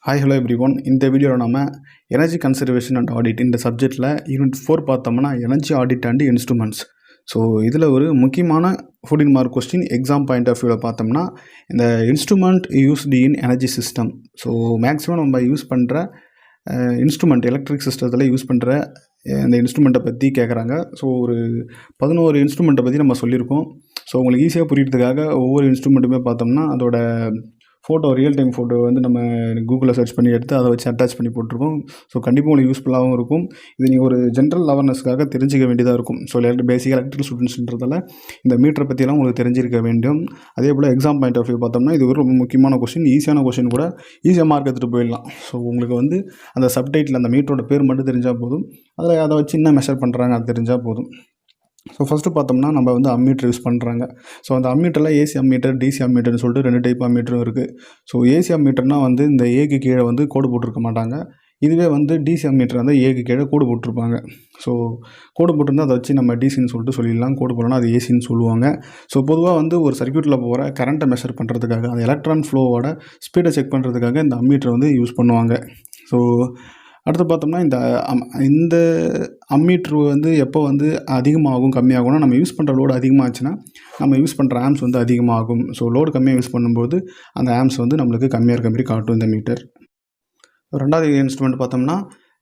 Hi hello every one. இந்த வீடியோவில் நம்ம எனர்ஜி கன்சர்வேஷன் அண்ட் ஆடிட் இந்த சப்ஜெக்டில் யூனிட் 4 பார்த்தோம்னா energy audit and instruments. So இதில் ஒரு முக்கியமான 14 mark question exam point of வியூவில் பார்த்தோம்னா இந்த instrument used in energy system. So maximum நம்ம யூஸ் பண்ணுற இன்ஸ்ட்ருமெண்ட் எலக்ட்ரிக் சிஸ்டத்தில் யூஸ் பண்ணுற இந்த இன்ஸ்ட்ருமெண்ட்டை பற்றி கேட்குறாங்க. ஸோ ஒரு 11 இன்ஸ்ட்ருமெண்ட்டை பற்றி நம்ம சொல்லியிருக்கோம். ஸோ உங்களுக்கு ஈஸியாக புரியறதுக்காக ஒவ்வொரு இன்ஸ்ட்ருமெண்ட்டுமே பார்த்தோம்னா அதோட ஃபோட்டோ ரியல் டைம் ஃபோட்டோ வந்து நம்ம கூகுளில் சர்ச் பண்ணி எடுத்து அதை வச்சு அட்டாச் பண்ணி போட்டிருக்கோம். ஸோ கண்டிப்பாக உங்களுக்கு யூஸ்ஃபுல்லாகவும் இருக்கும். இது நீங்கள் ஒரு ஜென்ரல் அவேர்னஸ்க்காக தெரிஞ்சிக்க வேண்டியதாக இருக்கும். ஸோ பேசிக் எலக்ட்ரிக்கல் ஸ்டூடெண்ட்ஸ்ன்றதால இந்த மீட்டரை பற்றியெல்லாம் உங்களுக்கு தெரிஞ்சிருக்க வேண்டும். அதே போல் எக்ஸாம் பாயிண்ட் ஆஃப் வியூ பார்த்தோம்னா இது ஒரு ரொம்ப முக்கியமான கொஸ்டின், ஈஸியான கொஸ்டின் கூட, ஈஸியாக மார்க் எடுத்துகிட்டு போயிடலாம். ஸோ உங்களுக்கு வந்து அந்த சப்டைட்டில் அந்த மீட்டரோட பேர் மட்டும் தெரிஞ்சால் போதும், அதில் அதை வச்சு என்ன மெஷர் பண்ணுறாங்க அது தெரிஞ்சால் போதும். ஸோ ஃபஸ்ட்டு பார்த்தோம்னா நம்ம வந்து அம்மீட்டர் யூஸ் பண்ணுறாங்க. ஸோ அந்த அம்மீட்டரில் ஏசி அம்மீட்டர், டிசி அம்மீட்டர்னு சொல்லிட்டு 2 டைப் அம்மீட்டரும் இருக்குது. ஸோ ஏசி அம்மீட்டர்னால் வந்து இந்த ஏக்கு கீழே வந்து கோடு போட்டிருக்க மாட்டாங்க. இதுவே வந்து டிசி அம்மீட்டர் வந்து ஏக்கு கீழே கோடு போட்டிருப்பாங்க. ஸோ கோடு போட்டிருந்தால் அதை வச்சு நம்ம டிசின்னு சொல்லிட்டு சொல்லிடலாம், கோடு போடலாம் அது ஏசின்னு சொல்லுவாங்க. ஸோ பொதுவாக வந்து ஒரு சர்க்யூட்டில் போகிற கரண்ட்டை மெஷர் பண்ணுறதுக்காக, அந்த எலக்ட்ரான் ஃப்ளோவோட ஸ்பீடை செக் பண்ணுறதுக்காக இந்த அம்மீட்டர் வந்து யூஸ் பண்ணுவாங்க. ஸோ அடுத்து பார்த்தோம்னா இந்த அம்மீட்ரு வந்து எப்போ வந்து அதிகமாகும் கம்மியாகும்னா, நம்ம யூஸ் பண்ணுற லோடு அதிகமாகச்சுன்னா நம்ம யூஸ் பண்ணுற ஆம்ஸ் வந்து அதிகமாகும். ஸோ லோடு கம்மியாக யூஸ் பண்ணும்போது அந்த ஆம்ஸ் வந்து நம்மளுக்கு கம்மியாக இருக்க மாதிரி காட்டும் இந்த மீட்டர். ரெண்டாவது இன்ஸ்ட்ருமெண்ட் பார்த்தோம்னா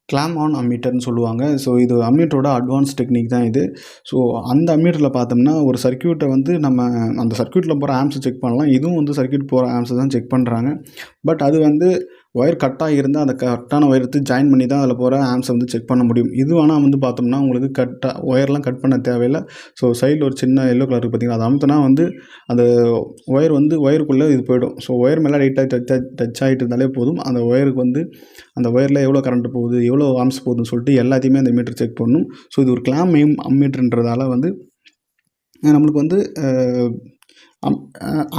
கிளாம் ஆன் அம்மீட்டர்னு சொல்லுவாங்க. ஸோ இது அம்மீட்டரோட அட்வான்ஸ் டெக்னிக் தான் இது. ஸோ அந்த அம்மீட்டரில் பார்த்தோம்னா ஒரு சர்க்யூட்டை வந்து நம்ம அந்த சர்க்யூட்டில் போகிற ஆம்ஸை செக் பண்ணலாம். இதுவும் வந்து சர்க்யூட் போகிற ஆம்ஸை தான் செக் பண்ணுறாங்க. பட் அது வந்து ஒயர் கட்டாக இருந்தால் அந்த கரெக்டான ஒயர் எடுத்து ஜாயின் பண்ணி தான் அதில் போகிற ஆம்ஸை வந்து செக் பண்ண முடியும். இது ஆனால் வந்து பார்த்தோம்னா உங்களுக்கு ஒயர்லாம் கட் பண்ண தேவையில்லை. ஸோ சைடில் ஒரு சின்ன எல்லோ கலர் பார்த்தீங்கன்னா அதை அமுத்தினா வந்து அந்த ஒயர் வந்து ஒயருக்குள்ளே இது போயிடும். ஸோ ஒயர் மேலே லைட்டாக டச் ஆகிட்டு இருந்தாலே போதும், அந்த ஒயருக்கு வந்து அந்த ஒயரில் எவ்வளோ கரண்ட் போகுது, எவ்வளோ ஆம்ஸ் போகுதுன்னு சொல்லிட்டு எல்லாத்தையுமே அந்த மீட்டர் செக் பண்ணணும். ஸோ இது ஒரு கிளாம் அம்மீட்டர்ன்றதால வந்து நம்மளுக்கு வந்து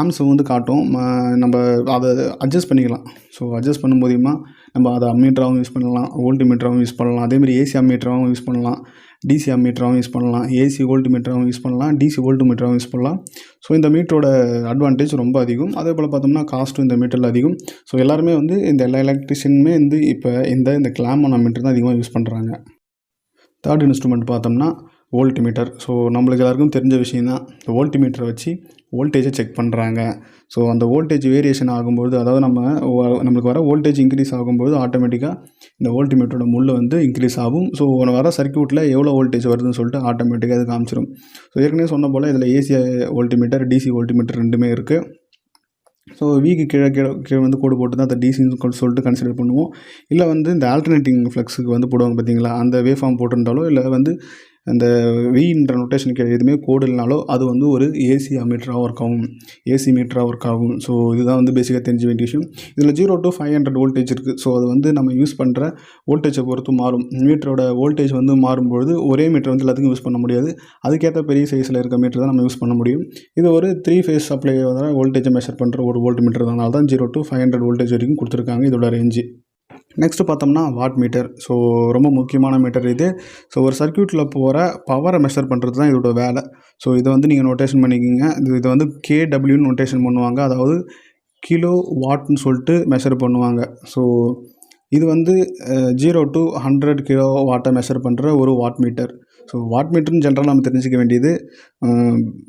ஆம்ஸ் வந்து காட்டும். நம்ம அதை அட்ஜஸ்ட் பண்ணிக்கலாம். ஸோ அட்ஜஸ்ட் பண்ண மூலிமா நம்ம அதை அம்மீட்டராகவும் யூஸ் பண்ணலாம், வோல்ட் மீட்டராகவும் யூஸ் பண்ணலாம், அதேமாதிரி ஏசி அம்மீட்டராகவும் யூஸ் பண்ணலாம், டிசி அம்மீட்டராகவும் யூஸ் பண்ணலாம், ஏசி வோல்ட் மீட்டராகவும் யூஸ் பண்ணலாம், டிசி வோல்ட் மீட்டராகவும் யூஸ் பண்ணலாம். ஸோ இந்த மீட்டரோட அட்வான்டேஜ் ரொம்ப அதிகம். அதே போல் பார்த்தோம்னா காஸ்ட்டும் இந்த மீட்டரில் அதிகம். ஸோ எல்லாருமே வந்து இந்த எல்லா எலக்ட்ரிஷியனுமே வந்து இப்போ இந்த கிளாம் ஆன் அம்மீட்டர் தான் அதிகமாக யூஸ் பண்ணுறாங்க. தேர்ட் இன்ஸ்ட்ருமெண்ட் பார்த்தோம்னா வோல்ட் மீட்டர். ஸோ நம்மளுக்கு எல்லாருக்கும் தெரிஞ்ச விஷயம் தான். இந்த வோல்ட் மீட்டரை வச்சு வோல்டேஜை செக் பண்ணுறாங்க. ஸோ அந்த வோல்டேஜ் வேரியேஷன் ஆகும்போது, அதாவது நம்மளுக்கு வர வோல்டேஜ் இன்க்ரீஸ் ஆகும்போது ஆட்டோமேட்டிக்காக இந்த வோல்ட் மீட்டரோட முள்ளு வந்து இன்க்ரீஸ் ஆகும். ஸோ வர சர்க்யூட்டில் எவ்வளோ வோல்டேஜ் வருதுன்னு சொல்லிட்டு ஆட்டோமேட்டிக்காக அது காமிச்சிடும். ஸோ ஏற்கனவே சொன்ன போல் இதில் AC volt meter, DC volt meter ரெண்டுமே இருக்குது. ஸோ வீக்கு கீழே வந்து கோடு போட்டு தான் அதை டிசின்னு சொல்லிட்டு கன்சிடர் பண்ணுவோம். இல்லை வந்து இந்த ஆல்டர்னேட்டிங் ஃப்ளக்ஸுக்கு வந்து போடுவாங்க பார்த்தீங்களா, அந்த வேவ் ஃபார்ம் போட்டிருந்தாலோ இல்லை வந்து அந்த வீன்ற நொட்டேஷனுக்கு எதுவுமே கோடு இல்லைனாலோ அது வந்து ஒரு ஏசி அம்மீட்டராக ஒர்க் ஆகும், ஏசி மீட்டராக ஒர்க் ஆகும். ஸோ இதுதான் வந்து பேசிக்காக தெரிஞ்ச வேண்டிய விஷயம். இதில் 0 to 500 வோல்டேஜ் இருக்குது. ஸோ அது வந்து நம்ம யூஸ் பண்ணுற வோல்டேஜை பொறுத்து மாறும். மீட்டரோட வோல்டேஜ் வந்து மாறும்பொழுது ஒரே மீட்டர் வந்து எல்லாத்துக்கும் யூஸ் பண்ண முடியாது. அதுக்கேற்ற பெரிய சைஸில் இருக்க மீட்டர் தான் நம்ம யூஸ் பண்ண முடியும். இது ஒரு 3 ஃபேஸ் சப்ளை வோல்டேஜை மெஷர் பண்ணுற ஒரு வோல்ட் மீட்டர் தான். அதனால தான் 0 to 500 வோல்டேஜ் வரைக்கும் கொடுத்துருக்காங்க இதோட ரேஞ்சு. நெக்ஸ்ட்டு பார்த்தோம்னா வாட் மீட்டர். ஸோ ரொம்ப முக்கியமான மீட்டர் இது. ஸோ ஒரு சர்க்யூட்டில் போகிற பவரை மெஷர் பண்ணுறது தான் இதோட வேலை. ஸோ இதை வந்து நீங்கள் நோட்டேஷன் பண்ணிக்கிங்க. இதை வந்து கேடபிள்யூன்னு நோட்டேஷன் பண்ணுவாங்க, அதாவது கிலோ வாட்னு சொல்லிட்டு மெஷர் பண்ணுவாங்க. ஸோ இது வந்து 0 to 100 கிலோ வாட்டை மெஷர் பண்ணுற ஒரு வாட் மீட்டர். ஸோ வாட் மீட்டர்னு ஜென்ரலாக நம்ம தெரிஞ்சிக்க வேண்டியது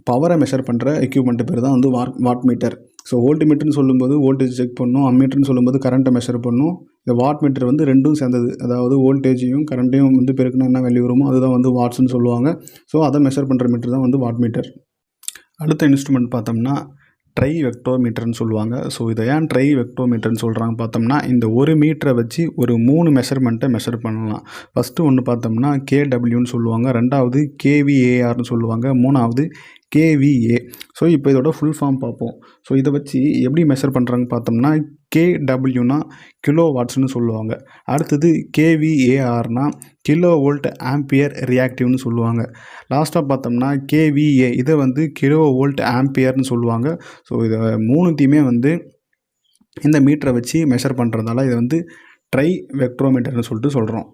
பவரை மெஷர் பண்ணுற எக்யூப்மெண்ட்டு பேர் தான் வந்து வாட் மீட்டர். ஸோ வோல்ட் மீட்டர்னு சொல்லும்போது வோல்டேஜ் செக் பண்ணும், அம்மீட்டர்னு சொல்லும்போது கரண்ட்டை மெஷர் பண்ணும். இந்த வாட் மீட்டர் வந்து ரெண்டும் சேர்ந்தது, அதாவது வோல்டேஜையும் கரண்ட்டையும் வந்து பெருக்குனா என்ன வேல்யூ வருமோ அதுதான் வந்து வாட்ஸ்ன்னு சொல்லுவாங்க. ஸோ அதை மெஷர் பண்ணுற மீட்டர் தான் வந்து வாட் மீட்டர். அடுத்த இன்ஸ்ட்ருமெண்ட் பார்த்தோம்னா ட்ரை வெக்டோமீட்டர்னு சொல்லுவாங்க. ஸோ இதை ஏன் ட்ரை வெக்டோமீட்டர்னு சொல்கிறாங்க பார்த்தோம்னா, இந்த ஒரு மீட்டரை வச்சு ஒரு 3 மெஷர்மெண்ட்டை மெஷர் பண்ணலாம். ஃபஸ்ட்டு ஒன்று பார்த்தோம்னா கேடபிள்யூன்னு சொல்லுவாங்க, ரெண்டாவது கேவிஏஆர்னு சொல்லுவாங்க, மூணாவது கேவிஏ. ஸோ இப்போ இதோட ஃபுல் ஃபார்ம் பார்ப்போம். ஸோ இதை வச்சு எப்படி மெஷர் பண்ணுறாங்க பார்த்தோம்னா, கேடபிள்யூனா கிலோ வாட்ஸ்னு சொல்லுவாங்க, அடுத்தது கேவிஏஆர்னா கிலோ வோல்ட் ஆம்பியர் ரியாக்டிவ்னு சொல்லுவாங்க, லாஸ்ட்டாக பார்த்தோம்னா கேவிஏ இதை வந்து கிலோ வோல்ட் ஆம்பியர்னு சொல்லுவாங்க. ஸோ இதை மூணுத்தையுமே வந்து இந்த மீட்டரை வச்சு மெஷர் பண்ணுறதால இதை வந்து ட்ரை வெக்ட்ரோமீட்டர்னு சொல்லிட்டு சொல்கிறோம்.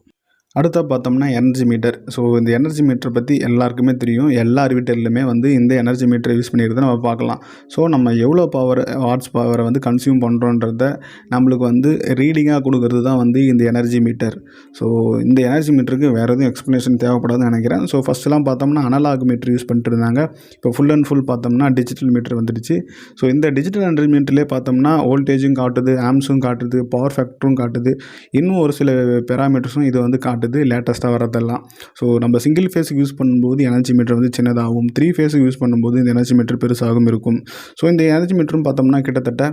அடுத்தா பார்த்தோம்னா எனர்ஜி மீட்டர். ஸோ இந்த எனர்ஜி மீட்டர் பற்றி எல்லாருக்குமே தெரியும். எல்லார் வீட்டிலுமே வந்து இந்த எனர்ஜி மீட்டரை யூஸ் பண்ணிக்கிறத நம்ம பார்க்கலாம். ஸோ நம்ம எவ்வளோ பவர் வாட்ஸ் பவரை வந்து கன்சியூம் பண்ணுறோன்றத நம்மளுக்கு வந்து ரீடிங்காக கொடுக்கறது தான் வந்து இந்த எனர்ஜி மீட்டர். ஸோ இந்த எனர்ஜி மீட்டருக்கு வேறு எதுவும் எக்ஸ்ப்ளனேஷன் தேவைப்படாதுன்னு நினைக்கிறேன். ஸோ ஃபஸ்ட்டுலாம் பார்த்தோம்னா அனலாக் மீட்டர் யூஸ் பண்ணிட்டு இருந்தாங்க. இப்போ ஃபுல் அண்ட் ஃபுல் பார்த்தோம்னா டிஜிட்டல் மீட்டர் வந்துடுச்சு. ஸோ இந்த டிஜிட்டல் எனர்ஜி மீட்டர்லேயே பார்த்தோம்னா வோல்டேஜும் காட்டுது, ஆம்ஸும் காட்டுது, பவர் ஃபேக்டரும் காட்டுது, இன்னும் ஒரு சில பேராமீட்டர்ஸும் இது வந்து காட்டுது லேட்டஸ்ட்டாக வரதெல்லாம். ஸோ நம்ம சிங்கிள் ஃபேஸுக்கு யூஸ் பண்ணும்போது எனர்ஜி மீட்டர் வந்து சின்னதாகவும், 3 ஃபேஸுக்கு யூஸ் பண்ணும்போது இந்த எனர்ஜி மீட்டர் பெருசாகவும் இருக்கும். ஸோ இந்த எனர்ஜி மீட்டரும் பார்த்தோம்னா கிட்டத்தட்ட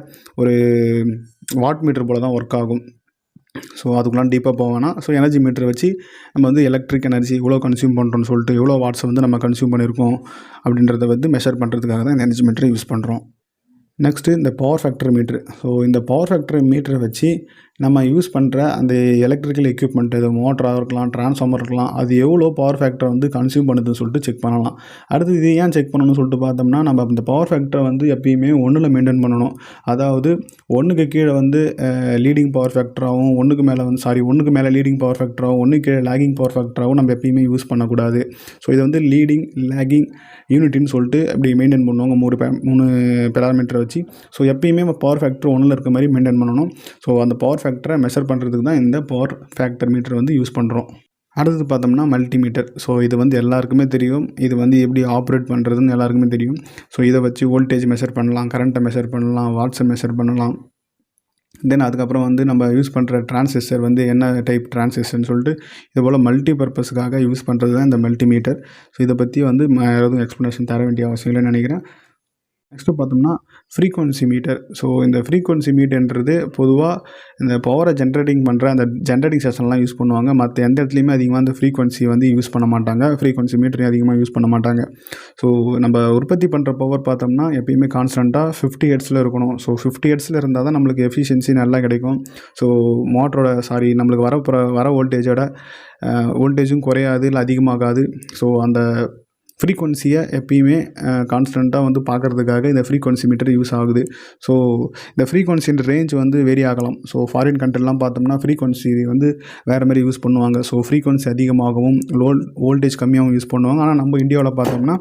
ஒரு வாட் மீட்டர் போல தான் ஒர்க் ஆகும். ஸோ அதுக்குலாம் டீப்பாக போவேன்னா, ஸோ எனர்ஜி மீட்டரை வச்சு நம்ம வந்து எலக்ட்ரிக் எனர்ஜி எவ்வளோ கன்சியூம் பண்ணுறோன்னு சொல்லிட்டு, எவ்வளோ வாட்ஸை வந்து நம்ம கன்சியூம் பண்ணியிருக்கோம் அப்படின்றத வந்து மெஷர் பண்ணுறதுக்காக தான் இந்த எனர்ஜி மீட்டரை யூஸ் பண்ணுறோம். நெக்ஸ்ட்டு இந்த பவர் ஃபேக்டர் மீட்ரு. ஸோ இந்த பவர் ஃபேக்டர் மீட்டரை வச்சு நம்ம யூஸ் பண்ணுற அந்த எலக்ட்ரிக்கல் எக்யூப்மெண்ட், இது மோட்டராக இருக்கலாம், டிரான்ஸ்ஃபார்மர் இருக்கலாம், அது எவ்வளோ பவர் ஃபேக்டரை வந்து கன்சியூம் பண்ணுதுன்னு சொல்லிட்டு செக் பண்ணலாம். அடுத்து இது ஏன் செக் பண்ணணும்னு சொல்லிட்டு பார்த்தோம்னா, நம்ம இந்த பவர் ஃபேக்டரை வந்து எப்பயுமே 1ல் மெயின்டைன் பண்ணணும். அதாவது 1க்கு கீழே வந்து லீடிங் பவர் ஃபேக்டராகவும், 1க்கு மேலே லீடிங் பவர் ஃபேக்டராகவும், 1க்கு கீழே லேகிங் பவர் ஃபேக்டராகவும் நம்ம எப்பயுமே யூஸ் பண்ணக்கூடாது. ஸோ இது வந்து லீடிங், லேகிங், யூனிட்டின்னு சொல்லிட்டு இப்படி மெயின்டைன் பண்ணுவாங்க 3 பேராமீட்டரை வச்சு. ஸோ எப்பயுமே நம்ம பவர் ஃபேக்டர் 1ல் இருக்க மாதிரி மெயின்டைன் பண்ணணும். ஸோ அந்த பவர் ஃபேக்டரை மெஷர் பண்ணுறதுக்கு தான் இந்த பவர் ஃபேக்டர் மீட்டர் வந்து யூஸ் பண்ணுறோம். அடுத்தது பார்த்தோம்னா மல்டிமீட்டர். ஸோ இது வந்து எல்லாருக்குமே தெரியும். இது வந்து எப்படி ஆப்ரேட் பண்ணுறதுன்னு எல்லாருக்குமே தெரியும். ஸோ இதை வச்சு வோல்டேஜ் மெஷர் பண்ணலாம், கரண்ட்டை மெஷர் பண்ணலாம், வாட்ஸை மெஷர் பண்ணலாம். தென் அதுக்கப்புறம் வந்து நம்ம யூஸ் பண்ணுற டிரான்சிஸ்டர் வந்து என்ன டைப் டிரான்சிஸ்டர்னு சொல்லிட்டு இது போல் மல்டி பர்பஸ்க்காக யூஸ் பண்ணுறது தான் இந்த மல்டிமீட்டர். ஸோ இதை பற்றி வந்து எதுவும் எக்ஸ்ப்ளனேஷன் தர வேண்டிய அவசியம் இல்லைன்னு நினைக்கிறேன். நெக்ஸ்ட்டு பார்த்தோம்னா ஃப்ரீக்வன்சி மீட்டர். ஸோ இந்த ஃப்ரீக்வன்சி மீட்டர்ன்றது பொதுவாக இந்த பவரை ஜென்ரேட்டிங் பண்ணுற அந்த ஜென்ரேட்டிங் ஸ்டேஷன்லாம் யூஸ் பண்ணுவாங்க. மற்ற எந்த இடத்துலையுமே அதிகமாக அந்த ஃப்ரீக்வன்சி வந்து யூஸ் பண்ண மாட்டாங்க. ஃப்ரீக்வன்சி மீட்டரையும் அதிகமாக யூஸ் பண்ண மாட்டாங்க. ஸோ நம்ம உற்பத்தி பண்ணுற பவர் பார்த்தோம்னா எப்பயுமே கான்ஸ்டண்ட்டாக 50 ஹெர்ட்ஸில் இருக்கணும். ஸோ 50 ஹெர்ட்ஸில் இருந்தால் தான் நம்மளுக்கு எஃபிஷியன்சி நல்லா கிடைக்கும். ஸோ நம்மளுக்கு வர வோல்டேஜும் குறையாது, இல்லை அதிகமாகாது. ஸோ அந்த ஃப்ரீக்வன்சியை எப்பயுமே கான்ஸ்டண்ட்டாக வந்து பார்க்குறதுக்காக இந்த ஃப்ரீக்வன்சி மீட்டர் யூஸ் ஆகுது. ஸோ இந்த ஃப்ரீக்வன்சின்ற ரேஞ்ச் வந்து வேரி ஆகலாம். ஸோ ஃபாரின் கண்ட்ரிலாம் பார்த்தோம்னா ஃப்ரீக்வன்சி வந்து வேறு மாதிரி யூஸ் பண்ணுவாங்க. ஸோ ஃப்ரீக்வன்சி அதிகமாகவும் வோல்டேஜ் கம்மியாகவும் யூஸ் பண்ணுவாங்க. ஆனால் நம்ம இந்தியாவில் பார்த்தோம்னா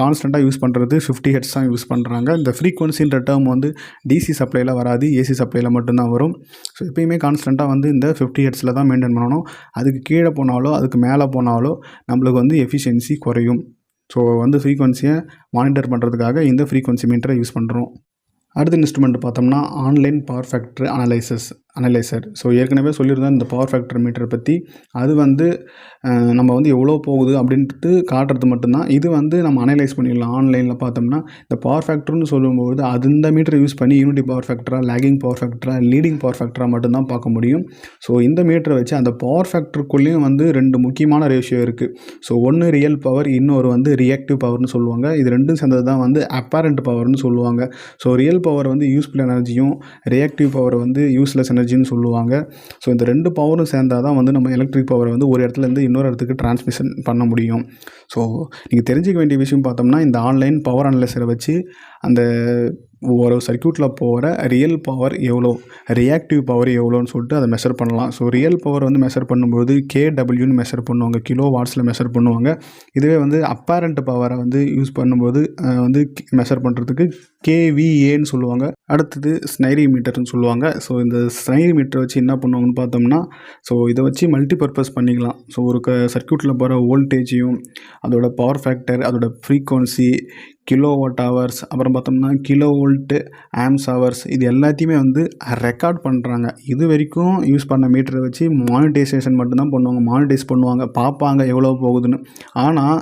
கான்ஸ்டண்ட்டாக யூஸ் பண்ணுறது 50 ஹெர்ட்ஸ் தான் யூஸ் பண்ணுறாங்க. இந்த ஃப்ரீக்வன்சின்ற டேர்ம் வந்து டிசி சப்ளையில் வராது, ஏசி சப்ளையில் மட்டும்தான் வரும். ஸோ எப்பயுமே கான்ஸ்டண்ட்டாக வந்து இந்த 50 ஹெர்ட்ஸில் தான் மெயின்டைன் பண்ணணும். அதுக்கு கீழே போனாலோ அதுக்கு மேலே போனாலோ நம்மளுக்கு வந்து எஃபிஷியன்சி குறையும். ஸோ வந்து ஃப்ரீக்வன்சியை மானிட்டர் பண்ணுறதுக்காக இந்த ஃப்ரீக்வன்சி மீட்டரை யூஸ் பண்ணுறோம். அடுத்த இன்ஸ்ட்ருமெண்ட் பார்த்தோம்னா online power factor analyser. So ஏற்கனவே சொல்லியிருந்தேன் இந்த பவர் ஃபேக்டர் மீட்டரை பற்றி. அது வந்து நம்ம வந்து எவ்வளோ போகுது அப்படின்ட்டு காட்டுறது மட்டும்தான். இது வந்து நம்ம அனலைஸ் பண்ணிடலாம். ஆன்லைனில் பார்த்தோம்னா இந்த பவர் ஃபேக்டர்னு சொல்லும்போது இந்த மீட்டரை யூஸ் பண்ணி யூனிட்டி பவர் ஃபேக்டராக, லேகிங் பவர் ஃபேக்டராக, லீடிங் பவர் ஃபேக்டராக மட்டும்தான் பார்க்க முடியும். ஸோ இந்த மீட்டரை வச்சு அந்த பவர் ஃபேக்டருக்குள்ளேயும் வந்து 2 முக்கியமான ரேஷியோ இருக்குது. ஸோ ஒன்று ரியல் பவர், இன்னொரு வந்து ரியாக்டிவ் பவர்னு சொல்லுவாங்க. இது ரெண்டும் சேர்ந்தது தான் வந்து அப்பேரண்ட் பவர்னு சொல்லுவாங்க. ஸோ ரியல் பவர் வந்து யூஸ்ஃபுல் எனர்ஜியும், ரியாக்டிவ் பவர் வந்து யூஸ்லெஸ் எனர்ஜின்னு சொல்லுவாங்க. ஸோ இந்த 2 பவரும் சேர்ந்தால் தான் வந்து நம்ம எலக்ட்ரிக் பவரை வந்து ஒரு இடத்துலேருந்து இன்னொரு இடத்துக்கு டிரான்ஸ்மிஷன் பண்ண முடியும். ஸோ நீங்கள் தெரிஞ்சிக்க வேண்டிய விஷயம் பார்த்தோம்னா இந்த ஆன்லைன் பவர் அனலைசரை வச்சு அந்த ஒரு சர்க்யூட்டில் போகிற ரியல் பவர் எவ்வளோ, ரியாக்டிவ் பவர் எவ்வளோன்னு சொல்லிட்டு அதை மெஷர் பண்ணலாம். ஸோ ரியல் பவர் வந்து மெஷர் பண்ணும்போது கேடபிள்யூன்னு மெஷர் பண்ணுவாங்க, கிலோ வாட்ஸில் மெஷர் பண்ணுவாங்க. இதுவே வந்து அப்பேரண்ட் பவரை வந்து யூஸ் பண்ணும்போது வந்து மெஷர் பண்ணுறதுக்கு கேவிஏன்னு சொல்லுவாங்க. அடுத்தது ஸ்னைரி மீட்டர்னு சொல்லுவாங்க. ஸோ இந்த ஸ்னைரி மீட்டரை வச்சு என்ன பண்ணுவாங்கன்னு பார்த்தோம்னா, ஸோ இதை வச்சு மல்டி பர்பஸ் பண்ணிக்கலாம். ஸோ ஒரு சர்க்யூட்டில் போகிற வோல்டேஜையும், அதோட பவர் ஃபேக்டர், அதோட ஃப்ரீக்வன்சி, கிலோவாட் ஹவர்ஸ், அப்புறம் பார்த்தோம்னா கிலோ வோல்ட்டு, ஆம்ஸ் ஹவர்ஸ், இது எல்லாத்தையுமே வந்து ரெக்கார்ட் பண்ணுறாங்க. இது வரைக்கும் யூஸ் பண்ண மீட்டரை வச்சு மானிட்டைசேஷன் மட்டும்தான் பண்ணுவாங்க. மானிட்டைஸ் பண்ணுவாங்க, பார்ப்பாங்க எவ்வளோ போகுதுன்னு. ஆனால்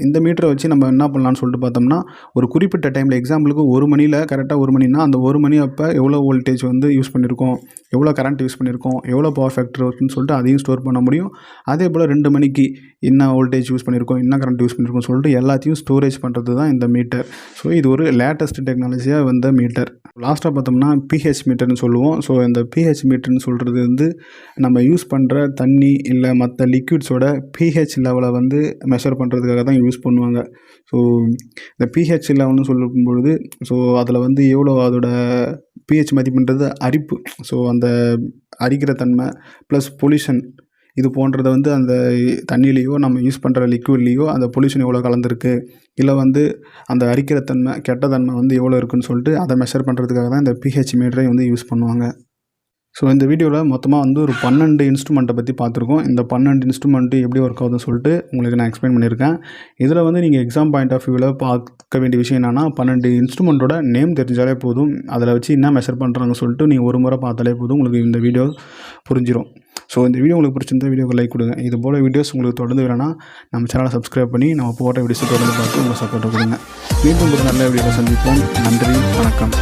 இந்த மீட்டரை வச்சு நம்ம என்ன பண்ணலான்னு சொல்லிட்டு பார்த்தோம்னா, ஒரு குறிப்பிட்ட டைமில், எக்ஸாம்பிளுக்கு 1 மணியில் கரெக்டாக 1 மணினா அந்த 1 மணி அப்போ எவ்வளோ வோல்டேஜ் வந்து யூஸ் பண்ணியிருக்கோம், எவ்வளோ கரண்ட் யூஸ் பண்ணியிருக்கோம், எவ்வளோ பவர் ஃபேக்டர் இருக்குன்னு சொல்லிட்டு அதையும் ஸ்டோர் பண்ண முடியும். அதே போல் 2 மணிக்கு என்ன வோல்டேஜ் யூஸ் பண்ணியிருக்கோம், என்ன கரண்ட் யூஸ் பண்ணியிருக்கோம் சொல்லிட்டு எல்லாத்தையும் ஸ்டோரேஜ் பண்ணுறது தான் இந்த மீட்டர். ஸோ இது ஒரு லேட்டஸ்ட் டெக்னாலஜியாக வந்த மீட்டர். லாஸ்ட்டாக பார்த்தோம்னா பிஹெச் மீட்டர்னு சொல்லுவோம். ஸோ இந்த பிஹெச் மீட்டர்னு சொல்கிறது வந்து நம்ம யூஸ் பண்ணுற தண்ணி இல்லை மற்ற லிக்விட்ஸோட பிஹெச் லெவலை வந்து மெஷர் பண்ணுறதுக்காக தான் யூஸ் பண்ணுவாங்க. ஸோ இந்த பிஹெச் லெவல்னு சொல்லும்பொழுது ஸோ அதில் வந்து எவ்வளோ அதோட பிஹெச் மதிப்புன்றது அரிப்பு, ஸோ அந்த அரிக்கிற தன்மை ப்ளஸ் பொல்யூஷன், இது போன்றதை வந்து அந்த தண்ணியிலையோ நம்ம யூஸ் பண்ணுற லிக்விட்லேயோ அந்த பொல்யூஷன் எவ்வளோ கலந்துருக்கு, இல்லை வந்து அந்த அரிக்கிற தன்மை கெட்ட தன்மை வந்து எவ்வளோ இருக்குன்னு சொல்லிட்டு அதை மெஷர் பண்ணுறதுக்காக தான் இந்த pH மீட்டரை வந்து யூஸ் பண்ணுவாங்க. ஸோ இந்த வீடியோவில் மொத்தமாக வந்து ஒரு 12 இன்ஸ்ட்ருமெண்ட்டை பற்றி பார்த்துருக்கோம். இந்த 12 இன்ஸ்ட்ருமெண்ட்டு எப்படி ஒர்க் ஆகுதுன்னு சொல்லிட்டு உங்களுக்கு நான் எக்ஸ்பிளைன் பண்ணியிருக்கேன். இதில் வந்து நீங்கள் எக்ஸாம் பாயிண்ட் ஆஃப் வியூவில் பார்க்க வேண்டிய விஷயம் என்னென்னா 12 இன்ஸ்ட்ருமெண்ட்டோட நேம் தெரிஞ்சாலே போதும். அதில் வச்சு என்ன மெஷர் பண்ணுறாங்கன்னு சொல்லிட்டு நீங்கள் ஒரு முறை பார்த்தாலே போதும், உங்களுக்கு இந்த வீடியோ புரிஞ்சிடும். ஸோ இந்த வீடியோ உங்களுக்கு பிடிச்சிருந்தா வீடியோக்கு லைக் கொடுங்க. இது போல் வீடியோஸ் உங்களுக்கு தொடர்ந்து வேணும்னா நம்ம சேனலை சப்ஸ்கிரைப் பண்ணி நம்ம போட்ட வீடியோஸை தொடர்ந்து பார்த்து உங்கள் சப்போர்ட்டை கொடுங்க. மீண்டும் ஒரு நல்ல வீடியோவை சந்திப்போம். நன்றி, வணக்கம்.